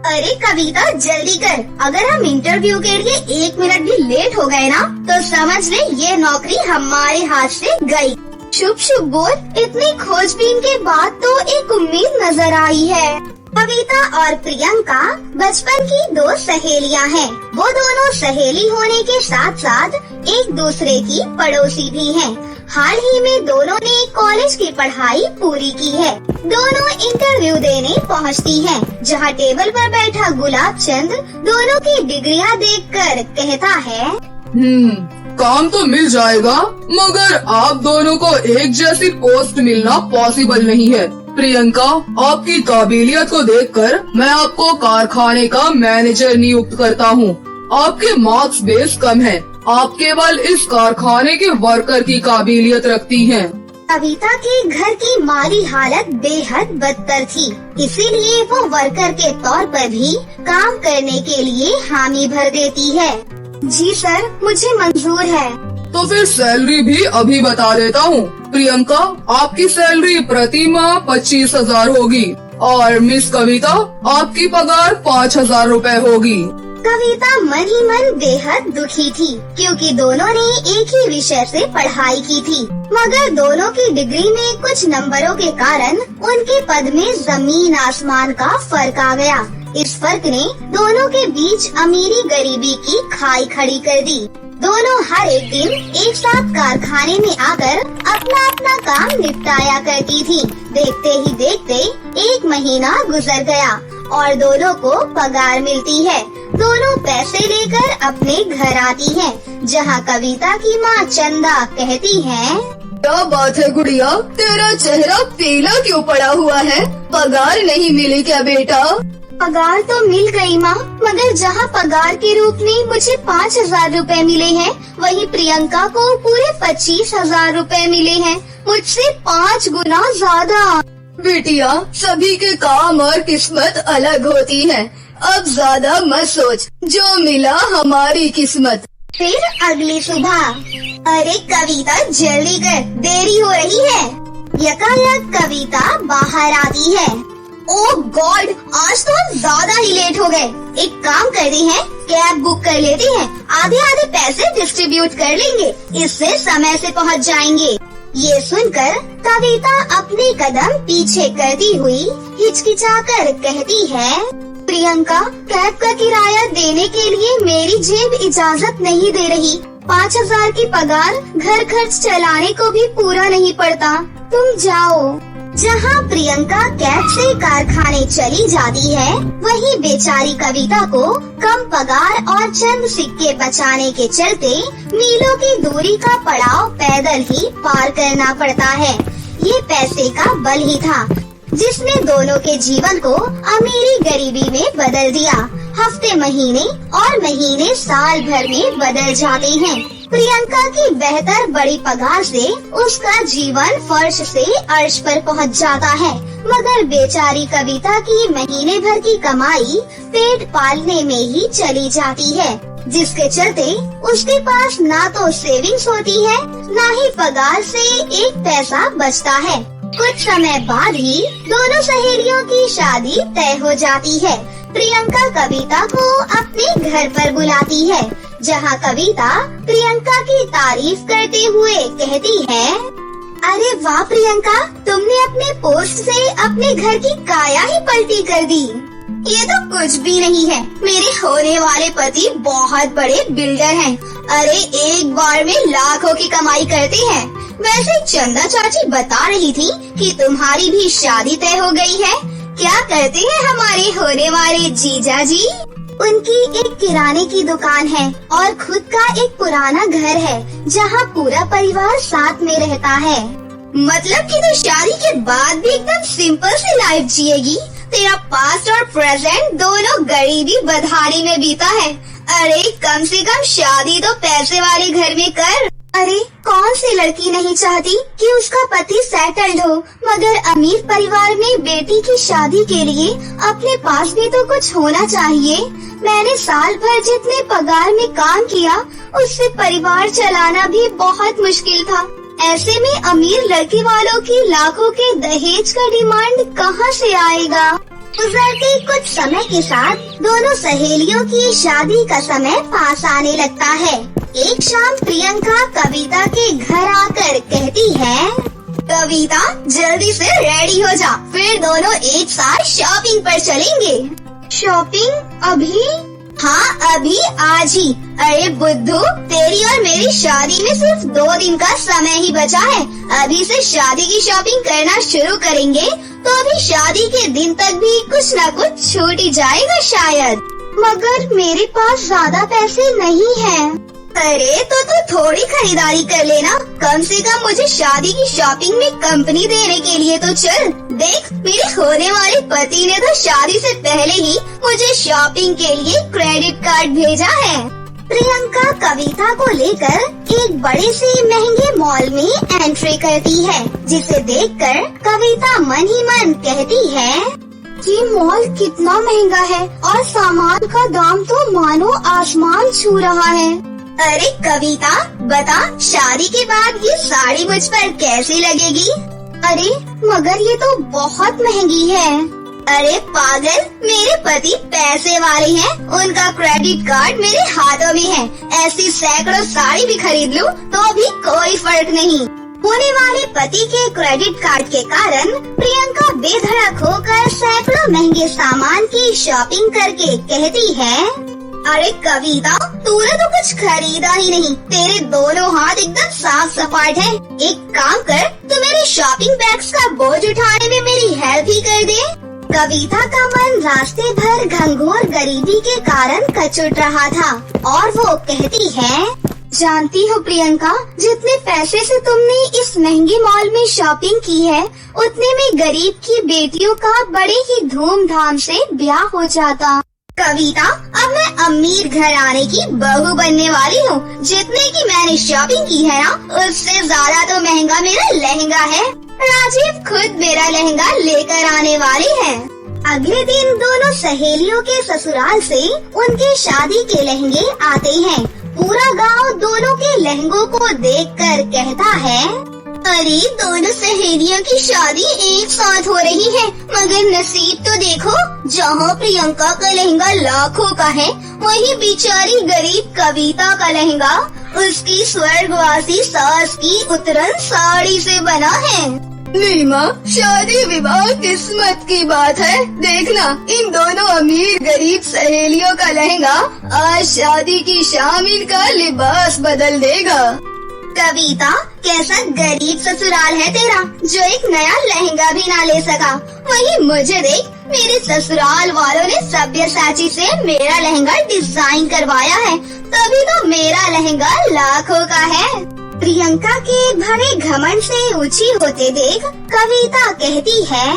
अरे कविता जल्दी कर, अगर हम इंटरव्यू के लिए 1 मिनट भी लेट हो गए ना तो समझ ले ये नौकरी हमारे हाथ से गई। शुभ शुभ बोल। इतनी खोजबीन के बाद तो एक उम्मीद नजर आई है। कविता और प्रियंका बचपन की 2 सहेलियां हैं। वो दोनों सहेली होने के साथ साथ एक दूसरे की पड़ोसी भी हैं। हाल ही में दोनों ने कॉलेज की पढ़ाई पूरी की है। दोनों इंटरव्यू देने पहुंचती हैं, जहां टेबल पर बैठा गुलाब चंद दोनों की डिग्रियां देखकर कहता है, काम तो मिल जाएगा, मगर आप दोनों को एक जैसी पोस्ट मिलना पॉसिबल नहीं है। प्रियंका, आपकी काबिलियत को देखकर मैं आपको कारखाने का मैनेजर नियुक्त करता हूँ। आपके मार्क्स बेस कम है, आप केवल इस कारखाने के वर्कर की काबिलियत रखती हैं। कविता के घर की माली हालत बेहद बदतर थी, इसीलिए वो वर्कर के तौर पर भी काम करने के लिए हामी भर देती है। जी सर, मुझे मंजूर है। तो फिर सैलरी भी अभी बता देता हूँ। प्रियंका, आपकी सैलरी प्रति माह 25,000 होगी और मिस कविता, आपकी पगार 5,000 रुपए होगी। कविता मन ही मन बेहद दुखी थी, क्योंकि दोनों ने एक ही विषय से पढ़ाई की थी, मगर दोनों की डिग्री में कुछ नंबरों के कारण उनके पद में जमीन आसमान का फर्क आ गया। इस फर्क ने दोनों के बीच अमीरी गरीबी की खाई खड़ी कर दी। दोनों हर एक दिन एक साथ कारखाने में आकर अपना अपना काम निपटाया करती थी। देखते ही देखते 1 महीना गुजर गया और दोनों को पगार मिलती है। दोनों पैसे लेकर अपने घर आती हैं, जहां कविता की माँ चंदा कहती है, क्या बात है गुड़िया, तेरा चेहरा पीला क्यों पड़ा हुआ है? पगार नहीं मिली क्या बेटा? पगार तो मिल गई माँ, मगर जहाँ पगार के रूप में मुझे 5,000 रुपए मिले हैं, वहीं प्रियंका को पूरे 25,000 रुपए मिले हैं, मुझसे 5 गुना ज्यादा। बेटिया, सभी के काम और किस्मत अलग होती है। अब ज्यादा मत सोच, जो मिला हमारी किस्मत। फिर अगली सुबह, अरे कविता जल्दी कर, देरी हो रही है। यकायक कविता बाहर आती है। ओह गॉड, आज तो हम ज्यादा ही लेट हो गए। एक काम करते हैं, कैब बुक कर लेते हैं, आधे आधे पैसे डिस्ट्रीब्यूट कर लेंगे, इससे समय से पहुंच जाएंगे। ये सुनकर कविता अपने कदम पीछे करती हुई हिचकिचाकर कहती है, प्रियंका, कैब का किराया देने के लिए मेरी जेब इजाजत नहीं दे रही। 5,000 की पगार घर खर्च चलाने को भी पूरा नहीं पड़ता, तुम जाओ। जहाँ प्रियंका कैब से कारखाने चली जाती है, वहीं बेचारी कविता को कम पगार और चंद सिक्के बचाने के चलते मीलों की दूरी का पड़ाव पैदल ही पार करना पड़ता है। ये पैसे का बल ही था, जिसने दोनों के जीवन को अमीरी गरीबी में बदल दिया। हफ्ते महीने और महीने साल भर में बदल जाते हैं। प्रियंका की बेहतर बड़ी पगार से उसका जीवन फर्श से अर्श पर पहुंच जाता है, मगर बेचारी कविता की महीने भर की कमाई पेट पालने में ही चली जाती है, जिसके चलते उसके पास ना तो सेविंग्स होती है, ना ही पगार से 1 पैसा बचता है। कुछ समय बाद ही दोनों सहेलियों की शादी तय हो जाती है। प्रियंका कविता को अपने घर पर बुलाती है, जहाँ कविता प्रियंका की तारीफ करते हुए कहती है, अरे वाह प्रियंका, तुमने अपने पोस्ट से अपने घर की काया ही पलटी कर दी। ये तो कुछ भी नहीं है, मेरे होने वाले पति बहुत बड़े बिल्डर हैं। अरे एक बार में लाखों की कमाई करते हैं। वैसे चंदा चाची बता रही थी कि तुम्हारी भी शादी तय हो गई है। क्या करते हैं हमारे होने वाले जीजा जी? उनकी एक किराने की दुकान है और खुद का एक पुराना घर है, जहाँ पूरा परिवार साथ में रहता है। मतलब कि तो शादी के बाद भी एकदम सिंपल सी लाइफ जिएगी। तेरा पास्ट और प्रेजेंट दोनों गरीबी बदहाली में बीता है। अरे कम से कम शादी तो पैसे वाले घर में कर। अरे कौन सी लड़की नहीं चाहती कि उसका पति सेटल्ड हो, मगर अमीर परिवार में बेटी की शादी के लिए अपने पास भी तो कुछ होना चाहिए। मैंने साल भर जितने पगार में काम किया, उससे परिवार चलाना भी बहुत मुश्किल था। ऐसे में अमीर लड़के वालों की लाखों के दहेज का डिमांड कहाँ से आएगा? गुजरते कुछ समय के साथ दोनों सहेलियों की शादी का समय पास आने लगता है। एक शाम प्रियंका कविता के घर आकर कहती है, कविता जल्दी से रेडी हो जा, फिर दोनों एक साथ शॉपिंग पर चलेंगे। शॉपिंग अभी? हाँ अभी, आज ही। अरे बुद्धू, तेरी और मेरी शादी में सिर्फ 2 दिन का समय ही बचा है। अभी से शादी की शॉपिंग करना शुरू करेंगे तो अभी शादी के दिन तक भी कुछ न कुछ छूट ही जाएगा शायद। मगर मेरे पास ज्यादा पैसे नहीं हैं। अरे तो तू थोड़ी खरीदारी कर लेना, कम से कम मुझे शादी की शॉपिंग में कंपनी देने के लिए तो चल। देख, मेरे होने वाले पति ने तो शादी से पहले ही मुझे शॉपिंग के लिए क्रेडिट कार्ड भेजा है। प्रियंका कविता को लेकर एक बड़े से महंगे मॉल में एंट्री करती है, जिसे देखकर कविता मन ही मन कहती है, ये मॉल कितना महंगा है और सामान का दाम तो मानो आसमान छू रहा है। अरे कविता, बता, शादी के बाद ये साड़ी मुझ पर कैसी लगेगी? अरे मगर ये तो बहुत महंगी है। अरे पागल, मेरे पति पैसे वाले हैं, उनका क्रेडिट कार्ड मेरे हाथों में है। ऐसी सैकड़ों साड़ी भी खरीद लूं तो भी कोई फर्क नहीं। होने वाले पति के क्रेडिट कार्ड के कारण प्रियंका बेधड़क होकर सैकड़ों महंगे सामान की शॉपिंग करके कहती है, अरे कविता, तूने तो कुछ खरीदा ही नहीं, तेरे दोनों हाथ एकदम साफ सपाट हैं। एक काम कर, तू मेरे शॉपिंग बैग्स का बोझ उठाने में मेरी हेल्प ही कर दे। कविता का मन रास्ते भर घंघोर गरीबी के कारण कचुट रहा था और वो कहती है, जानती हो प्रियंका, जितने पैसे से तुमने इस महंगे मॉल में शॉपिंग की है, उतने में गरीब की बेटियों का बड़े ही धूमधाम से ब्याह हो जाता। कविता, अब मैं अमीर घराने की बहू बनने वाली हूँ। जितने की मैंने शॉपिंग की है ना, उससे ज्यादा तो महंगा मेरा लहंगा है। राजीव खुद मेरा लहंगा लेकर आने वाले हैं। अगले दिन दोनों सहेलियों के ससुराल से उनके शादी के लहंगे आते हैं। पूरा गांव दोनों के लहंगों को देखकर कहता है, अरे दोनों सहेलियों की शादी एक साथ हो रही है, मगर नसीब तो देखो, जहाँ प्रियंका का लहंगा लाखों का है, वहीं बेचारी गरीब कविता का लहंगा उसकी स्वर्गवासी सास की उतरन साड़ी से बना है। नीमा, शादी विवाह किस्मत की बात है। देखना, इन दोनों अमीर गरीब सहेलियों का लहंगा आज शादी की शामिल का लिबास बदल देगा। कविता, कैसा गरीब ससुराल है तेरा, जो एक नया लहंगा भी ना ले सका। वही मुझे देख, मेरे ससुराल वालों ने सब्यसाची से मेरा लहंगा डिजाइन करवाया है, तभी तो मेरा लहंगा लाखों का है। प्रियंका के भरे घमंड से ऊंची होते देख कविता कहती है,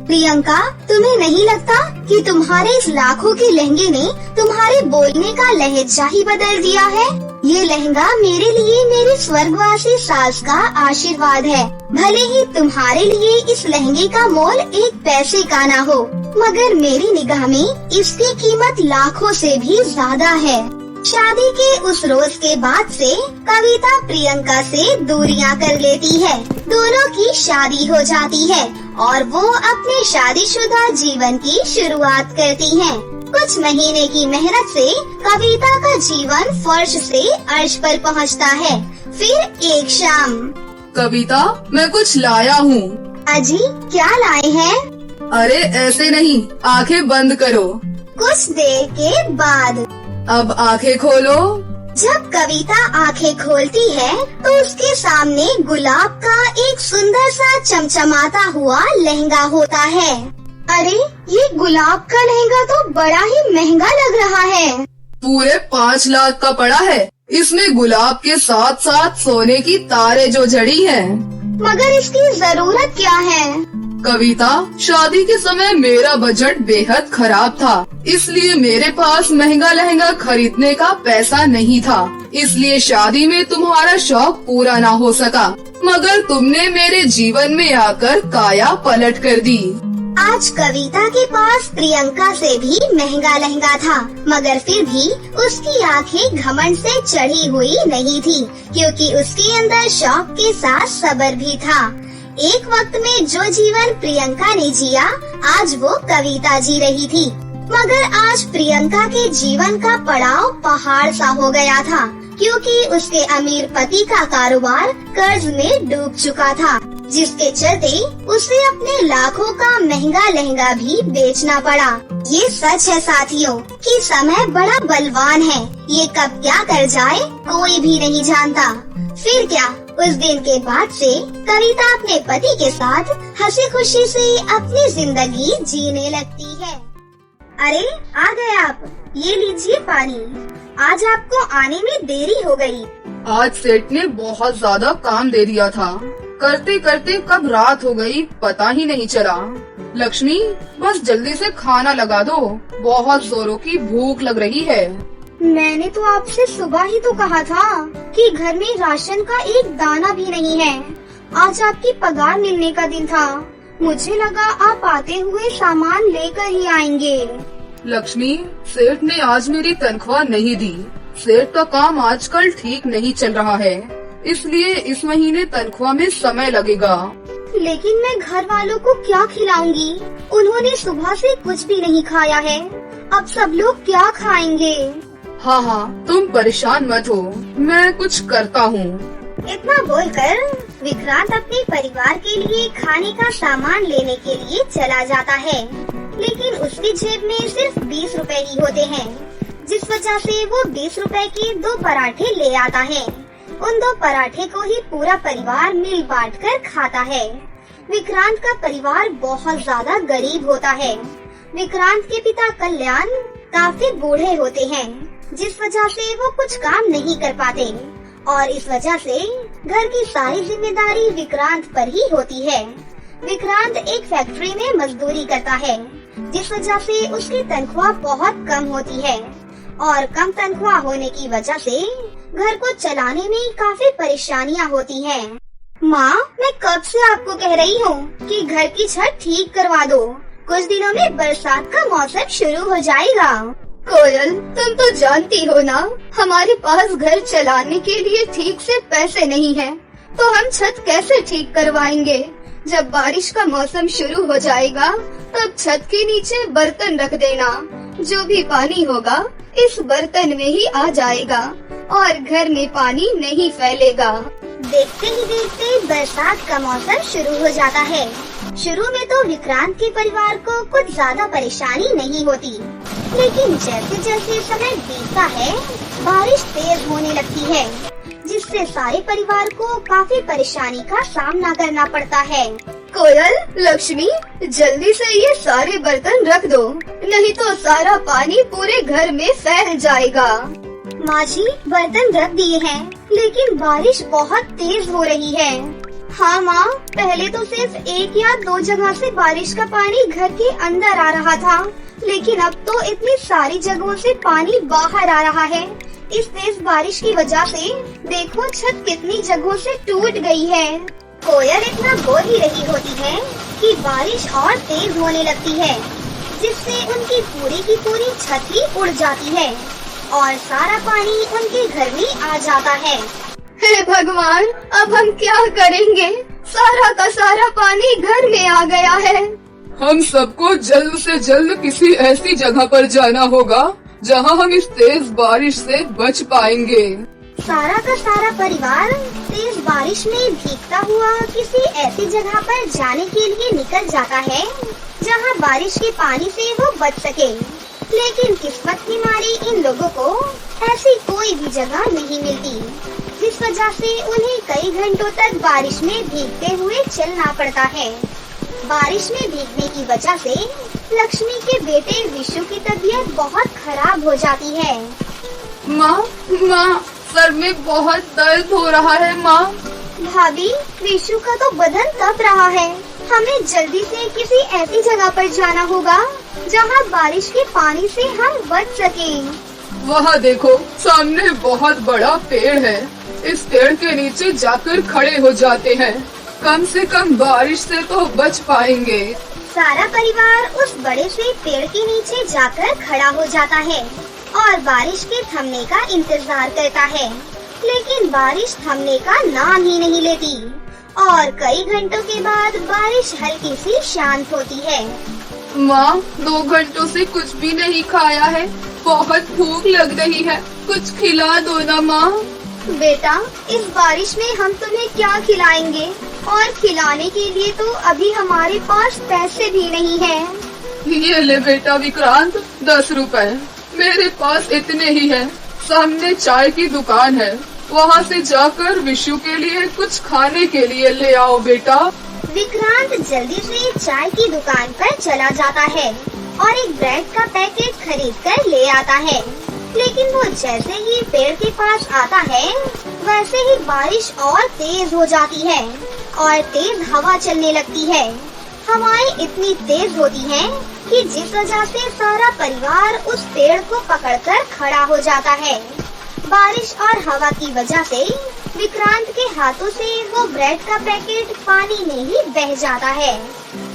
प्रियंका, तुम्हें नहीं लगता कि तुम्हारे इस लाखों के लहंगे ने तुम्हारे बोलने का लहजा ही बदल दिया है? ये लहंगा मेरे लिए मेरी स्वर्गवासी सास का आशीर्वाद है। भले ही तुम्हारे लिए इस लहंगे का मोल 1 पैसे का ना हो, मगर मेरी निगाह में इसकी कीमत लाखों से भी ज्यादा है। शादी के उस रोज के बाद से कविता प्रियंका से दूरियां कर लेती है। दोनों की शादी हो जाती है और वो अपने शादीशुदा जीवन की शुरुआत करती हैं। कुछ महीने की मेहनत से कविता का जीवन फर्श से अर्श पर पहुंचता है। फिर एक शाम, कविता, मैं कुछ लाया हूँ। अजी, क्या लाए हैं? अरे ऐसे नहीं, आंखें बंद करो। कुछ देर के बाद, अब आंखें खोलो। जब कविता आंखें खोलती है तो उसके सामने गुलाब का एक सुंदर सा चमचमाता हुआ लहंगा होता है। अरे, ये गुलाब का लहंगा तो बड़ा ही महंगा लग रहा है। पूरे 5 लाख का पड़ा है। इसमें गुलाब के साथ साथ सोने की तारे जो जड़ी हैं। मगर इसकी जरूरत क्या है? कविता, शादी के समय मेरा बजट बेहद खराब था, इसलिए मेरे पास महंगा लहंगा खरीदने का पैसा नहीं था। इसलिए शादी में तुम्हारा शौक पूरा ना हो सका, मगर तुमने मेरे जीवन में आकर काया पलट कर दी। आज कविता के पास प्रियंका से भी महंगा लहंगा था, मगर फिर भी उसकी आंखें घमंड से चढ़ी हुई नहीं थी, क्योंकि उसके अंदर शौक के साथ सब्र भी था। एक वक्त में जो जीवन प्रियंका ने जिया, आज वो कविता जी रही थी। मगर आज प्रियंका के जीवन का पड़ाव पहाड़ सा हो गया था, क्योंकि उसके अमीर पति का कारोबार कर्ज में डूब चुका था, जिसके चलते उसे अपने लाखों का महंगा लहंगा भी बेचना पड़ा। ये सच है साथियों कि समय बड़ा बलवान है, ये कब क्या कर जाए कोई भी नहीं जानता। फिर क्या, उस दिन के बाद से कविता अपने पति के साथ हंसी खुशी से अपनी जिंदगी जीने लगती है। अरे आ गए आप, ये लीजिए पानी। आज आपको आने में देरी हो गई। आज सेठ ने बहुत ज्यादा काम दे दिया था, करते करते कब रात हो गई पता ही नहीं चला। लक्ष्मी, बस जल्दी से खाना लगा दो, बहुत जोरों की भूख लग रही है। मैंने तो आपसे सुबह ही तो कहा था कि घर में राशन का एक दाना भी नहीं है। आज आपकी पगार मिलने का दिन था, मुझे लगा आप आते हुए सामान लेकर ही आएंगे। लक्ष्मी, सेठ ने आज मेरी तनख्वाह नहीं दी। सेठ का काम आजकल ठीक नहीं चल रहा है, इसलिए इस महीने तनख्वाह में समय लगेगा। लेकिन मैं घर वालों को क्या खिलाऊंगी? उन्होंने सुबह से कुछ भी नहीं खाया है, अब सब लोग क्या खाएंगे? हाँ, तुम परेशान मत हो, मैं कुछ करता हूँ। इतना बोलकर विक्रांत अपने परिवार के लिए खाने का सामान लेने के लिए चला जाता है, लेकिन उसकी जेब में सिर्फ 20 रुपए ही होते हैं, जिस वजह से वो 20 रुपए के 2 पराठे ले आता है। उन 2 पराठे को ही पूरा परिवार मिल बांट कर खाता है। विक्रांत का परिवार बहुत ज्यादा गरीब होता है। विक्रांत के पिता कल्याण काफी बूढ़े होते हैं, जिस वजह से वो कुछ काम नहीं कर पाते, और इस वजह से घर की सारी जिम्मेदारी विक्रांत पर ही होती है। विक्रांत एक फैक्ट्री में मजदूरी करता है, जिस वजह से उसकी तनख्वाह बहुत कम होती है, और कम तनख्वाह होने की वजह से घर को चलाने में काफी परेशानियां होती हैं। माँ, मैं कब से आपको कह रही हूँ कि घर की छत ठीक करवा दो, कुछ दिनों में बरसात का मौसम शुरू हो जाएगा। कोयल, तुम तो जानती हो ना, हमारे पास घर चलाने के लिए ठीक से पैसे नहीं हैं, तो हम छत कैसे ठीक करवाएंगे? जब बारिश का मौसम शुरू हो जाएगा, तब छत के नीचे बर्तन रख देना, जो भी पानी होगा इस बर्तन में ही आ जाएगा और घर में पानी नहीं फैलेगा। देखते ही देखते बरसात का मौसम शुरू हो जाता है। शुरू में तो विक्रांत के परिवार को कुछ ज्यादा परेशानी नहीं होती, लेकिन जैसे जैसे समय बीतता है, बारिश तेज होने लगती है, जिससे सारे परिवार को काफी परेशानी का सामना करना पड़ता है। कोयल, लक्ष्मी, जल्दी से ये सारे बर्तन रख दो, नहीं तो सारा पानी पूरे घर में फैल जाएगा। माँ जी, बर्तन रख दिए हैं, लेकिन बारिश बहुत तेज हो रही है। हाँ माँ, पहले तो सिर्फ 1 या 2 जगह से बारिश का पानी घर के अंदर आ रहा था, लेकिन अब तो इतनी सारी जगहों से पानी बाहर आ रहा है। इस तेज बारिश की वजह से देखो छत कितनी जगहों से टूट गई है। कोयल इतना बोल ही रही होती है कि बारिश और तेज होने लगती है, जिससे उनकी पूरी की पूरी छत ही उड़ जाती है और सारा पानी उनके घर में आ जाता है। हे भगवान, अब हम क्या करेंगे? सारा का सारा पानी घर में आ गया है। हम सबको जल्द से जल्द किसी ऐसी जगह पर जाना होगा जहां हम इस तेज बारिश से बच पाएंगे। सारा का सारा परिवार तेज बारिश में भीगता हुआ किसी ऐसी जगह पर जाने के लिए निकल जाता है जहां बारिश के पानी से वो बच सके, लेकिन किस्मत की मारी इन लोगों को ऐसी कोई भी जगह नहीं मिलती, जिस वजह से उन्हें कई घंटों तक बारिश में भीगते हुए चलना पड़ता है। बारिश में भीगने की वजह से लक्ष्मी के बेटे विशु की तबीयत बहुत खराब हो जाती है। माँ, सर में बहुत दर्द हो रहा है। माँ, भाभी, विशु का तो बदन तप रहा है, हमें जल्दी से किसी ऐसी जगह पर जाना होगा जहां बारिश के पानी से हम बच सकें। वहाँ देखो, सामने बहुत बड़ा पेड़ है, इस पेड़ के नीचे जाकर खड़े हो जाते हैं, कम से कम बारिश से तो बच पाएंगे। सारा परिवार उस बड़े से पेड़ के नीचे जाकर खड़ा हो जाता है और बारिश के थमने का इंतजार करता है, लेकिन बारिश थमने का नाम ही नहीं लेती और कई घंटों के बाद बारिश हल्की सी शांत होती है। माँ, 2 घंटों से कुछ भी नहीं खाया है, बहुत भूख लग रही है, कुछ खिला दो ना माँ। बेटा, इस बारिश में हम तुम्हें क्या खिलाएंगे, और खिलाने के लिए तो अभी हमारे पास पैसे भी नहीं है। ये ले बेटा विक्रांत, 10 रुपए, मेरे पास इतने ही है। सामने चाय की दुकान है, वहाँ से जाकर विशु के लिए कुछ खाने के लिए ले आओ बेटा। विक्रांत जल्दी से चाय की दुकान पर चला जाता है और एक ब्रेड का पैकेट खरीद कर ले आता है। लेकिन वो जैसे ही पेड़ के पास आता है, वैसे ही बारिश और तेज हो जाती है और तेज हवा चलने लगती है। हवाएं इतनी तेज होती हैं कि जिस वजह से सारा परिवार उस पेड़ को पकड़कर खड़ा हो जाता है। बारिश और हवा की वजह से विक्रांत के हाथों से वो ब्रेड का पैकेट पानी में ही बह जाता है।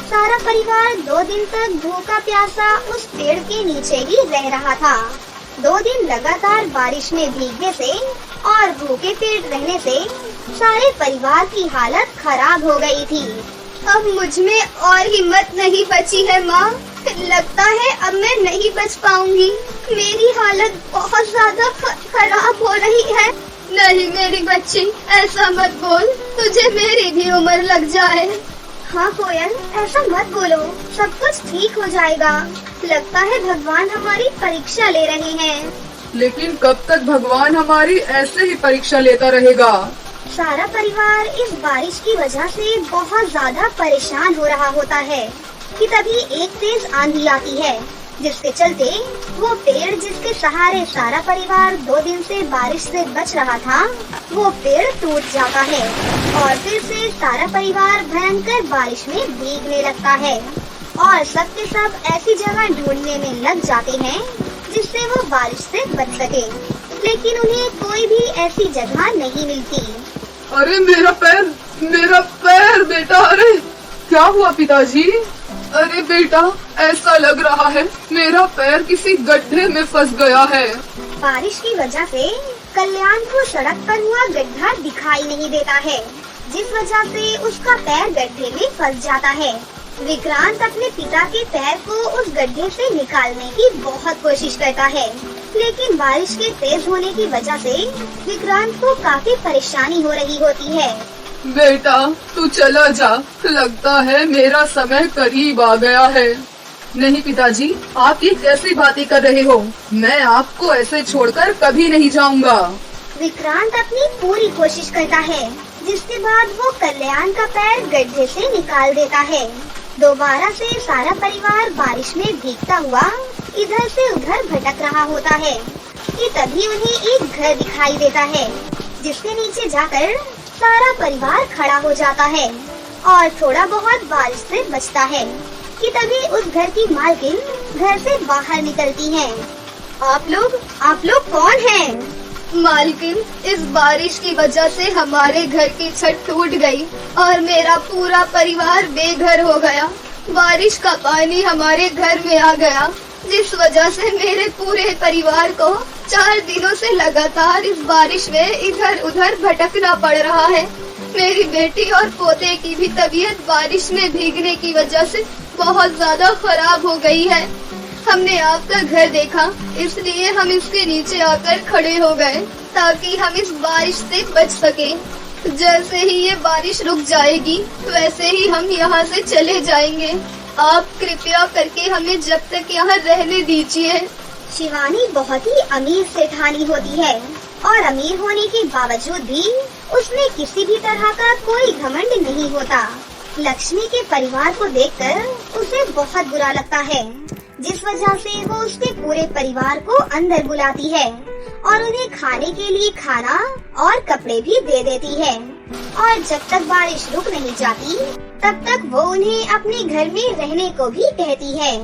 सारा परिवार 2 दिन तक भूखा प्यासा उस पेड़ के नीचे ही रह रहा था। 2 दिन लगातार बारिश में भीगने से और भूखे पेट रहने से सारे परिवार की हालत खराब हो गई थी। अब मुझ में और हिम्मत नहीं बची है माँ, लगता है अब मैं नहीं बच पाऊंगी। मेरी हालत बहुत ज्यादा खराब हो रही है। नहीं मेरी बच्ची, ऐसा मत बोल, तुझे मेरी भी उम्र लग जाए। हाँ कोयल, ऐसा मत बोलो, सब कुछ ठीक हो जाएगा। लगता है भगवान हमारी परीक्षा ले रहे हैं। लेकिन कब तक भगवान हमारी ऐसे ही परीक्षा लेता रहेगा? सारा परिवार इस बारिश की वजह से बहुत ज्यादा परेशान हो रहा होता है कि तभी एक तेज आंधी आती है, जिसके चलते वो पेड़ जिसके सहारे सारा परिवार 2 दिन से बारिश से बच रहा था, वो पेड़ टूट जाता है और फिर से सारा परिवार भयंकर बारिश में भीगने लगता है और सब के सब ऐसी जगह ढूंढने में लग जाते हैं जिससे वो बारिश से बच सके। लेकिन उन्हें कोई भी ऐसी जगह नहीं मिलती। अरे मेरा पैर बेटा, अरे क्या हुआ पिताजी? अरे बेटा, ऐसा लग रहा है मेरा पैर किसी गड्ढे में फंस गया है। बारिश की वजह से कल्याण को सड़क पर हुआ गड्ढा दिखाई नहीं देता है, जिस वजह से उसका पैर गड्ढे में फंस जाता है। विक्रांत अपने पिता के पैर को उस गड्ढे से निकालने की बहुत कोशिश करता है, लेकिन बारिश के तेज होने की वजह से विक्रांत को काफी परेशानी हो रही होती है। बेटा तू चला जा, लगता है मेरा समय करीब आ गया है। नहीं पिताजी, आप ये कैसी बातें कर रहे हो? मैं आपको ऐसे छोड़कर कभी नहीं जाऊंगा। विक्रांत अपनी पूरी कोशिश करता है, जिसके बाद वो कल्याण का पैर गड्ढे से निकाल देता है। दोबारा से सारा परिवार बारिश में भीगता हुआ इधर से उधर भटक रहा होता है कि तभी उन्हें एक घर दिखाई देता है, जिसके नीचे जाकर सारा परिवार खड़ा हो जाता है और थोड़ा बहुत बारिश से बचता है कि तभी उस घर की मालकिन घर से बाहर निकलती हैं। आप लोग कौन हैं? मालकिन, इस बारिश की वजह से हमारे घर की छत टूट गई और मेरा पूरा परिवार बेघर हो गया। बारिश का पानी हमारे घर में आ गया, जिस वजह से मेरे पूरे परिवार को 4 दिनों से लगातार इस बारिश में इधर उधर भटकना पड़ रहा है। मेरी बेटी और पोते की भी तबीयत बारिश में भीगने की वजह से बहुत ज्यादा खराब हो गई है। हमने आपका घर देखा, इसलिए हम इसके नीचे आकर खड़े हो गए ताकि हम इस बारिश से बच सकें। जैसे ही ये बारिश रुक जाएगी वैसे ही हम यहाँ से चले जाएंगे। आप कृपया करके हमें जब तक यहाँ रहने दीजिए। शिवानी बहुत ही अमीर सेठानी होती है और अमीर होने के बावजूद भी उसमें किसी भी तरह का कोई घमंड नहीं होता। लक्ष्मी के परिवार को देखकर उसे बहुत बुरा लगता है, जिस वजह से वो उसके पूरे परिवार को अंदर बुलाती है और उन्हें खाने के लिए खाना और कपड़े भी दे देती है। और जब तक बारिश रुक नहीं जाती तब तक वो उन्हें अपने घर में रहने को भी कहती है।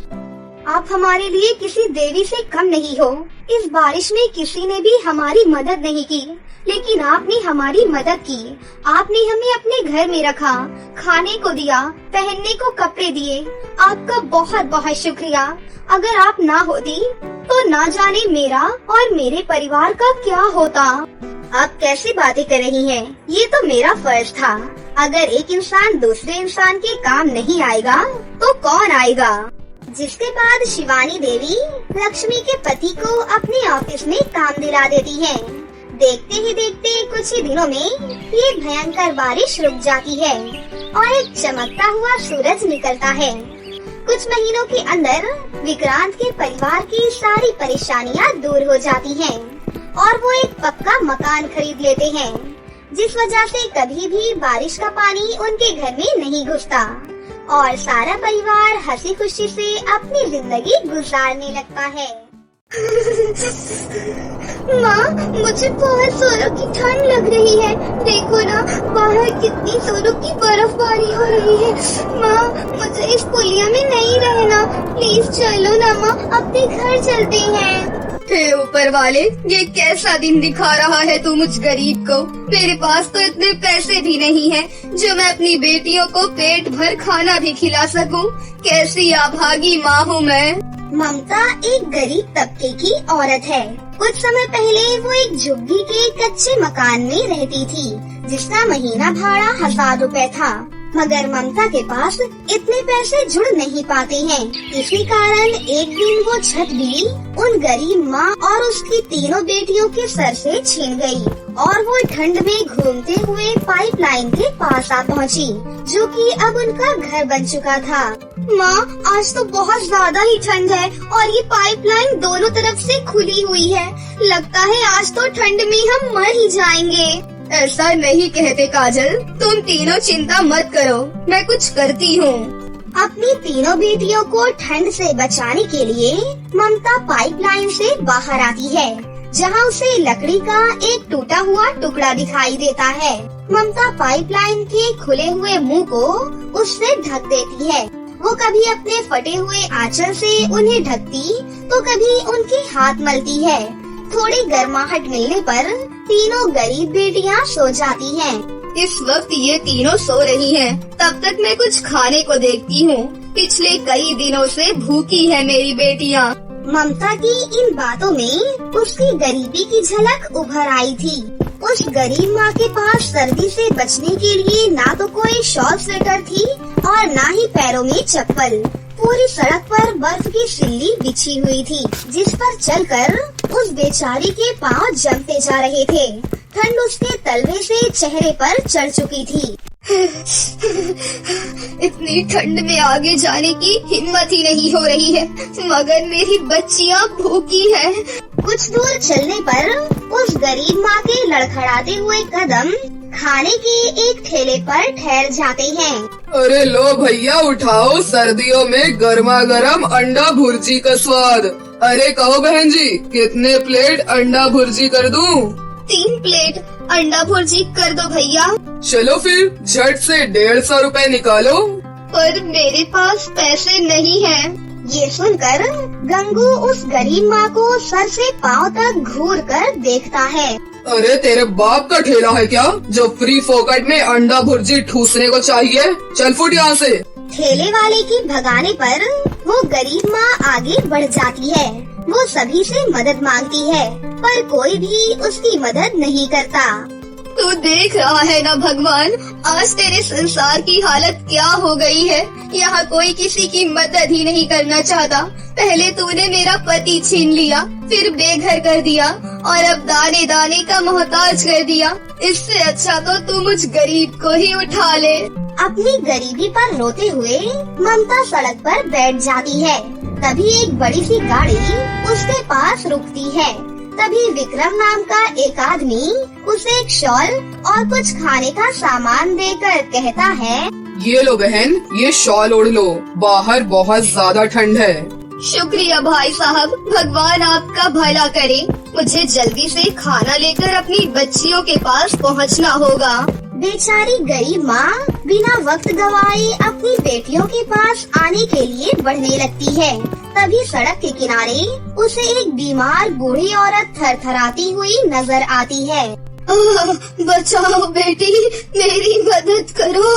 आप हमारे लिए किसी देवी से कम नहीं हो। इस बारिश में किसी ने भी हमारी मदद नहीं की, लेकिन आपने हमारी मदद की। आपने हमें अपने घर में रखा, खाने को दिया, पहनने को कपड़े दिए। आपका बहुत बहुत शुक्रिया। अगर आप ना होती तो ना जाने मेरा और मेरे परिवार का क्या होता। आप कैसी बातें कर रही हैं? ये तो मेरा फर्ज था। अगर एक इंसान दूसरे इंसान के काम नहीं आएगा तो कौन आएगा? जिसके बाद शिवानी देवी लक्ष्मी के पति को अपने ऑफिस में काम दिला देती है। देखते ही देखते कुछ ही दिनों में ये भयंकर बारिश रुक जाती है और एक चमकता हुआ सूरज निकलता है। कुछ महीनों के अंदर विक्रांत के परिवार की सारी परेशानियां दूर हो जाती हैं और वो एक पक्का मकान खरीद लेते हैं, जिस वजह से कभी भी बारिश का पानी उनके घर में नहीं घुसता और सारा परिवार हंसी खुशी से अपनी जिंदगी गुजारने लगता है। माँ, मुझे बहुत जोरों की ठंड लग रही है। देखो ना, बाहर कितनी जोरों की बर्फबारी हो रही है। माँ, मुझे इस पुलिया में नहीं रहना। प्लीज चलो ना माँ, अपने घर चलते हैं। हे ऊपर वाले, ये कैसा दिन दिखा रहा है तू मुझ गरीब को? मेरे पास तो इतने पैसे भी नहीं है जो मैं अपनी बेटियों को पेट भर खाना भी खिला सकूं। कैसी अभागी माँ हूँ मैं। ममता एक गरीब तबके की औरत है। कुछ समय पहले वो एक झुग्गी के कच्चे मकान में रहती थी, जिसका महीना भाड़ा 1000 रुपए था। मगर ममता के पास इतने पैसे जुड़ नहीं पाते हैं। इसी कारण एक दिन वो छत भी उन गरीब माँ और उसकी तीनों बेटियों के सर से छीन गई और वो ठंड में घूमते हुए पाइपलाइन के पास आ पहुँची, जो कि अब उनका घर बन चुका था। माँ, आज तो बहुत ज्यादा ही ठंड है और ये पाइपलाइन दोनों तरफ से खुली हुई है। लगता है आज तो ठंड में हम मर ही जाएंगे। ऐसा नहीं कहते काजल, तुम तीनों चिंता मत करो, मैं कुछ करती हूँ। अपनी तीनों बेटियों को ठंड से बचाने के लिए ममता पाइपलाइन से बाहर आती है, जहाँ उसे लकड़ी का एक टूटा हुआ टुकड़ा दिखाई देता है। ममता पाइपलाइन के खुले हुए मुंह को उससे ढक देती है। वो कभी अपने फटे हुए आंचल से उन्हें ढकती तो कभी उनके हाथ मलती है। थोड़ी गर्माहट मिलने पर तीनों गरीब बेटियां सो जाती हैं। इस वक्त ये तीनों सो रही हैं। तब तक मैं कुछ खाने को देखती हूँ। पिछले कई दिनों से भूखी है मेरी बेटियाँ। ममता की इन बातों में उसकी गरीबी की झलक उभर आई थी। उस गरीब माँ के पास सर्दी से बचने के लिए ना तो कोई शॉल स्वेटर थी और ना ही पैरों में चप्पल। पूरी सड़क पर बर्फ की सिल्ली बिछी हुई थी, जिस पर चलकर उस बेचारी के पाँव जमते जा रहे थे। ठंड उसके तलवे से चेहरे पर चढ़ चुकी थी। इतनी ठंड में आगे जाने की हिम्मत ही नहीं हो रही है, मगर मेरी बच्चियाँ भूखी है। कुछ दूर चलने पर उस गरीब माँ के लड़खड़ाते हुए कदम खाने के एक ठेले पर ठहर जाते हैं। अरे लो भैया, उठाओ सर्दियों में गर्मा गर्म अंडा भुर्जी का स्वाद। अरे कहो बहन जी, कितने प्लेट अंडा भुर्जी कर दूं? 3 प्लेट अंडा भुर्जी कर दो भैया। चलो फिर झट से 150 रुपए निकालो। पर मेरे पास पैसे नहीं हैं। ये सुनकर गंगू उस गरीब माँ को सर से पाँव तक घूर कर देखता है। अरे तेरे बाप का ठेला है क्या, जो फ्री फोकट में अंडा भुर्जी ठूसने को चाहिए? चल फुट यहाँ से। ठेले वाले की भगाने पर वो गरीब माँ आगे बढ़ जाती है। वो सभी से मदद मांगती है, पर कोई भी उसकी मदद नहीं करता। तू देख रहा है ना भगवान, आज तेरे संसार की हालत क्या हो गई है। यहाँ कोई किसी की मदद ही नहीं करना चाहता। पहले तूने मेरा पति छीन लिया, फिर बेघर कर दिया और अब दाने दाने का मोहताज कर दिया। इससे अच्छा तो तू मुझ गरीब को ही उठा ले। अपनी गरीबी पर रोते हुए ममता सड़क पर बैठ जाती है। तभी एक बड़ी सी गाड़ी उसके पास रुकती है। तभी विक्रम नाम का एक आदमी उसे एक शॉल और कुछ खाने का सामान देकर कहता है, ये लो बहन, ये शॉल ओढ़ लो, बाहर बहुत ज्यादा ठंड है। शुक्रिया भाई साहब, भगवान आपका भला करे। मुझे जल्दी से खाना लेकर अपनी बच्चियों के पास पहुंचना होगा। बेचारी गरीब माँ बिना वक्त गवाए अपनी बेटियों के पास आने के लिए बढ़ने लगती है। तभी सड़क के किनारे उसे एक बीमार बूढ़ी औरत थरथराती हुई नजर आती है। बचाओ बेटी, मेरी मदद करो।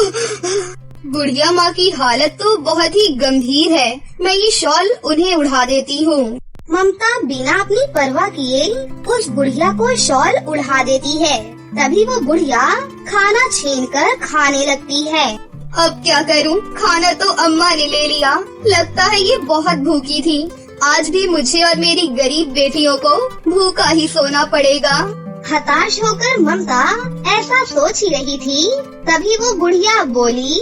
बुढ़िया माँ की हालत तो बहुत ही गंभीर है। मैं ये शॉल उन्हें उड़ा देती हूँ। ममता बिना अपनी परवाह किए उस बुढ़िया को शॉल उड़ा देती है। तभी वो बुढ़िया खाना छीनकर खाने लगती है। अब क्या करूं? खाना तो अम्मा ने ले लिया। लगता है ये बहुत भूखी थी। आज भी मुझे और मेरी गरीब बेटियों को भूखा ही सोना पड़ेगा। हताश होकर ममता ऐसा सोच ही रही थी, तभी वो बुढ़िया बोली,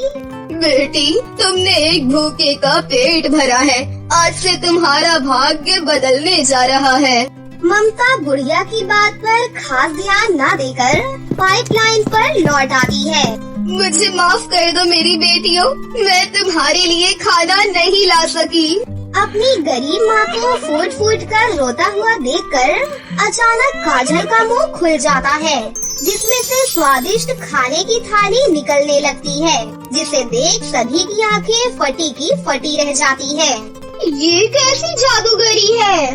बेटी, तुमने एक भूखे का पेट भरा है। आज से तुम्हारा भाग्य बदलने जा रहा है। ममता बुढ़िया की बात पर खास ध्यान न देकर पाइपलाइन पर लौट आती है। मुझे माफ कर दो मेरी बेटियों, मैं तुम्हारे लिए खाना नहीं ला सकी। अपनी गरीब माँ को फूट फूट कर रोता हुआ देखकर अचानक काजल का मुंह खुल जाता है, जिसमें से स्वादिष्ट खाने की थाली निकलने लगती है, जिसे देख सभी की आंखें फटी की फटी रह जाती है। ये कैसी जादूगरी है?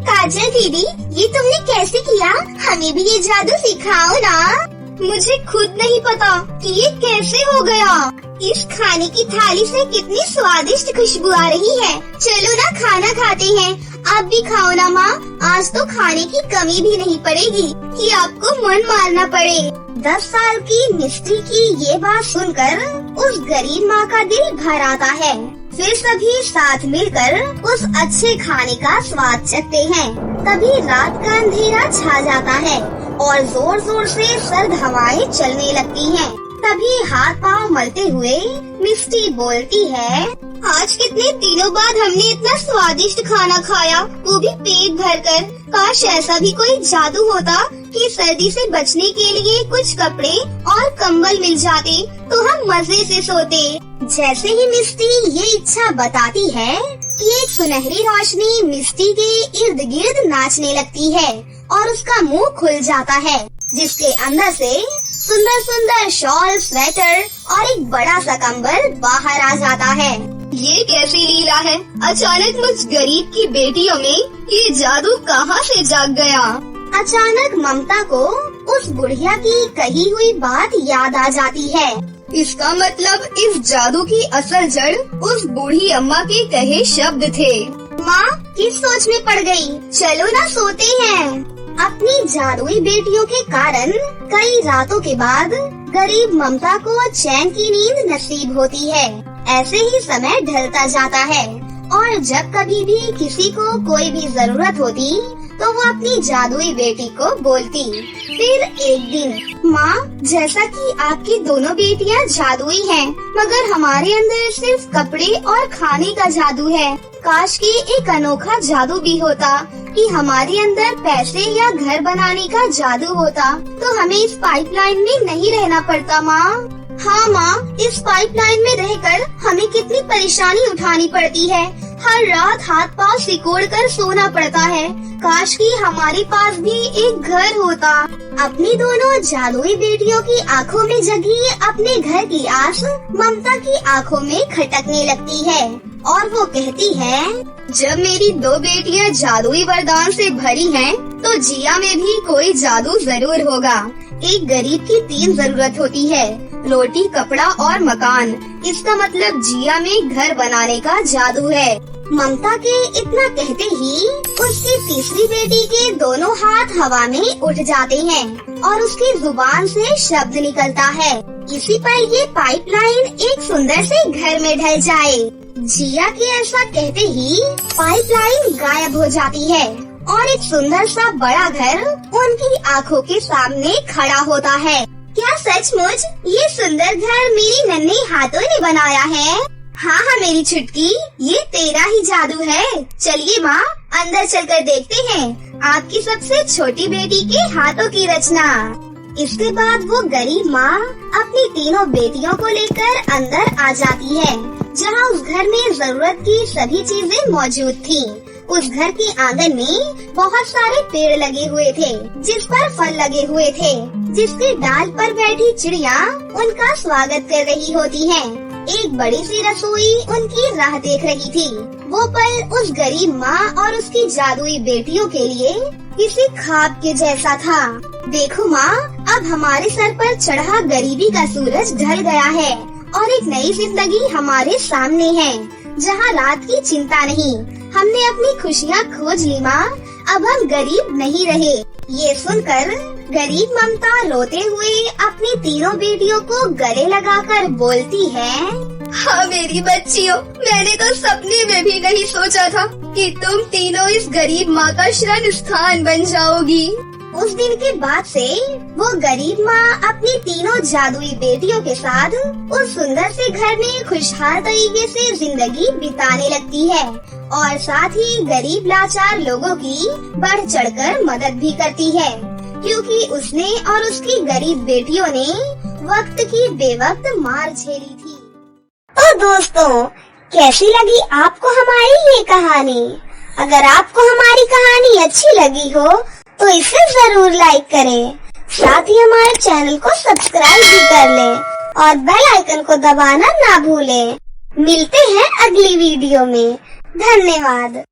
काजल दीदी, ये तुमने कैसे किया? हमें भी ये जादू सिखाओ ना। मुझे खुद नहीं पता कि ये कैसे हो गया। इस खाने की थाली से कितनी स्वादिष्ट खुशबू आ रही है। चलो ना खाना खाते हैं। आप भी खाओ ना माँ, आज तो खाने की कमी भी नहीं पड़ेगी कि आपको मन मारना पड़े। 10 साल की मिस्टी की ये बात सुनकर उस गरीब माँ का दिल भर आता है। फिर सभी साथ मिलकर उस अच्छे खाने का स्वाद चखते हैं। तभी रात का अंधेरा छा जाता है और जोर जोर से सर्द हवाएं चलने लगती हैं। तभी हाथ पांव मलते हुए मिस्टी बोलती है, आज कितने दिनों बाद हमने इतना स्वादिष्ट खाना खाया, वो भी पेट भरकर। काश ऐसा भी कोई जादू होता कि सर्दी से बचने के लिए कुछ कपड़े और कंबल मिल जाते तो हम मजे से सोते। जैसे ही मिस्टी ये इच्छा बताती है कि एक सुनहरी रोशनी मिस्टी के इर्द गिर्द नाचने लगती है और उसका मुंह खुल जाता है, जिसके अंदर से सुंदर सुंदर शॉल, स्वेटर और एक बड़ा सा कंबल बाहर आ जाता है। ये कैसी लीला है? अचानक मुझ गरीब की बेटियों में ये जादू कहाँ से जाग गया? अचानक ममता को उस बुढ़िया की कही हुई बात याद आ जाती है। इसका मतलब इस जादू की असल जड़ उस बूढ़ी अम्मा के कहे शब्द थे। माँ किस सोच में पड़ गई? चलो ना सोते हैं। अपनी जादुई बेटियों के कारण कई रातों के बाद गरीब ममता को चैन की नींद नसीब होती है। ऐसे ही समय ढलता जाता है और जब कभी भी किसी को कोई भी जरूरत होती तो वो अपनी जादुई बेटी को बोलती। फिर एक दिन, माँ, जैसा कि आपकी दोनों बेटियाँ जादुई हैं, मगर हमारे अंदर सिर्फ कपड़े और खाने का जादू है। काश कि एक अनोखा जादू भी होता कि हमारे अंदर पैसे या घर बनाने का जादू होता तो हमें इस पाइपलाइन में नहीं रहना पड़ता। माँ, हाँ माँ, इस पाइपलाइन में रहकर हमें कितनी परेशानी उठानी पड़ती है। हर रात हाथ पांव सिकोड़ कर सोना पड़ता है। काश कि हमारे पास भी एक घर होता। अपनी दोनों जादुई बेटियों की आंखों में जगी अपने घर की आस ममता की आंखों में खटकने लगती है और वो कहती है, जब मेरी दो बेटियां जादुई वरदान से भरी हैं, तो जिया में भी कोई जादू जरूर होगा। एक गरीब की 3 जरूरत होती है, रोटी, कपड़ा और मकान। इसका मतलब जिया में घर बनाने का जादू है। ममता के इतना कहते ही उसकी तीसरी बेटी के दोनों हाथ हवा में उठ जाते हैं और उसकी जुबान से शब्द निकलता है। इसी पर ये पाइपलाइन एक सुंदर से घर में ढल जाए। जिया के ऐसा कहते ही पाइपलाइन गायब हो जाती है और एक सुंदर सा बड़ा घर उनकी आंखों के सामने खड़ा होता है। क्या सचमुच ये सुंदर घर मेरी नन्ही हाथों ने बनाया है? हाँ हाँ मेरी छुटकी, ये तेरा ही जादू है। चलिए माँ, अंदर चलकर देखते हैं आपकी सबसे छोटी बेटी के हाथों की रचना। इसके बाद वो गरीब माँ अपनी तीनों बेटियों को लेकर अंदर आ जाती है, जहाँ उस घर में जरूरत की सभी चीजें मौजूद थी। उस घर के आंगन में बहुत सारे पेड़ लगे हुए थे, जिस पर फल लगे हुए थे, जिसके डाल पर बैठी चिड़िया उनका स्वागत कर रही होती हैं। एक बड़ी सी रसोई उनकी राह देख रही थी। वो पल उस गरीब माँ और उसकी जादुई बेटियों के लिए किसी ख्वाब के जैसा था। देखो माँ, अब हमारे सर पर चढ़ा गरीबी का सूरज ढल गया है और एक नई जिंदगी हमारे सामने है, जहाँ रात की चिंता नहीं, हमने अपनी खुशियाँ खोज ली माँ, अब हम गरीब नहीं रहे। ये सुनकर गरीब ममता रोते हुए अपनी तीनों बेटियों को गले लगाकर बोलती है, हाँ मेरी बच्चियों, मैंने तो सपने में भी नहीं सोचा था कि तुम तीनों इस गरीब माँ का शरण स्थान बन जाओगी। उस दिन के बाद से वो गरीब माँ अपनी तीनों जादुई बेटियों के साथ उस सुंदर से घर में खुशहाल तरीके से जिंदगी बिताने लगती है और साथ ही गरीब लाचार लोगों की बढ़ चढ़कर मदद भी करती है, क्योंकि उसने और उसकी गरीब बेटियों ने वक्त की बेवक्त मार झेली थी। तो दोस्तों, कैसी लगी आपको हमारी ये कहानी? अगर आपको हमारी कहानी अच्छी लगी हो तो इसे जरूर लाइक करें, साथ ही हमारे चैनल को सब्सक्राइब भी कर लें और बेल आइकन को दबाना ना भूलें। मिलते हैं अगली वीडियो में। धन्यवाद।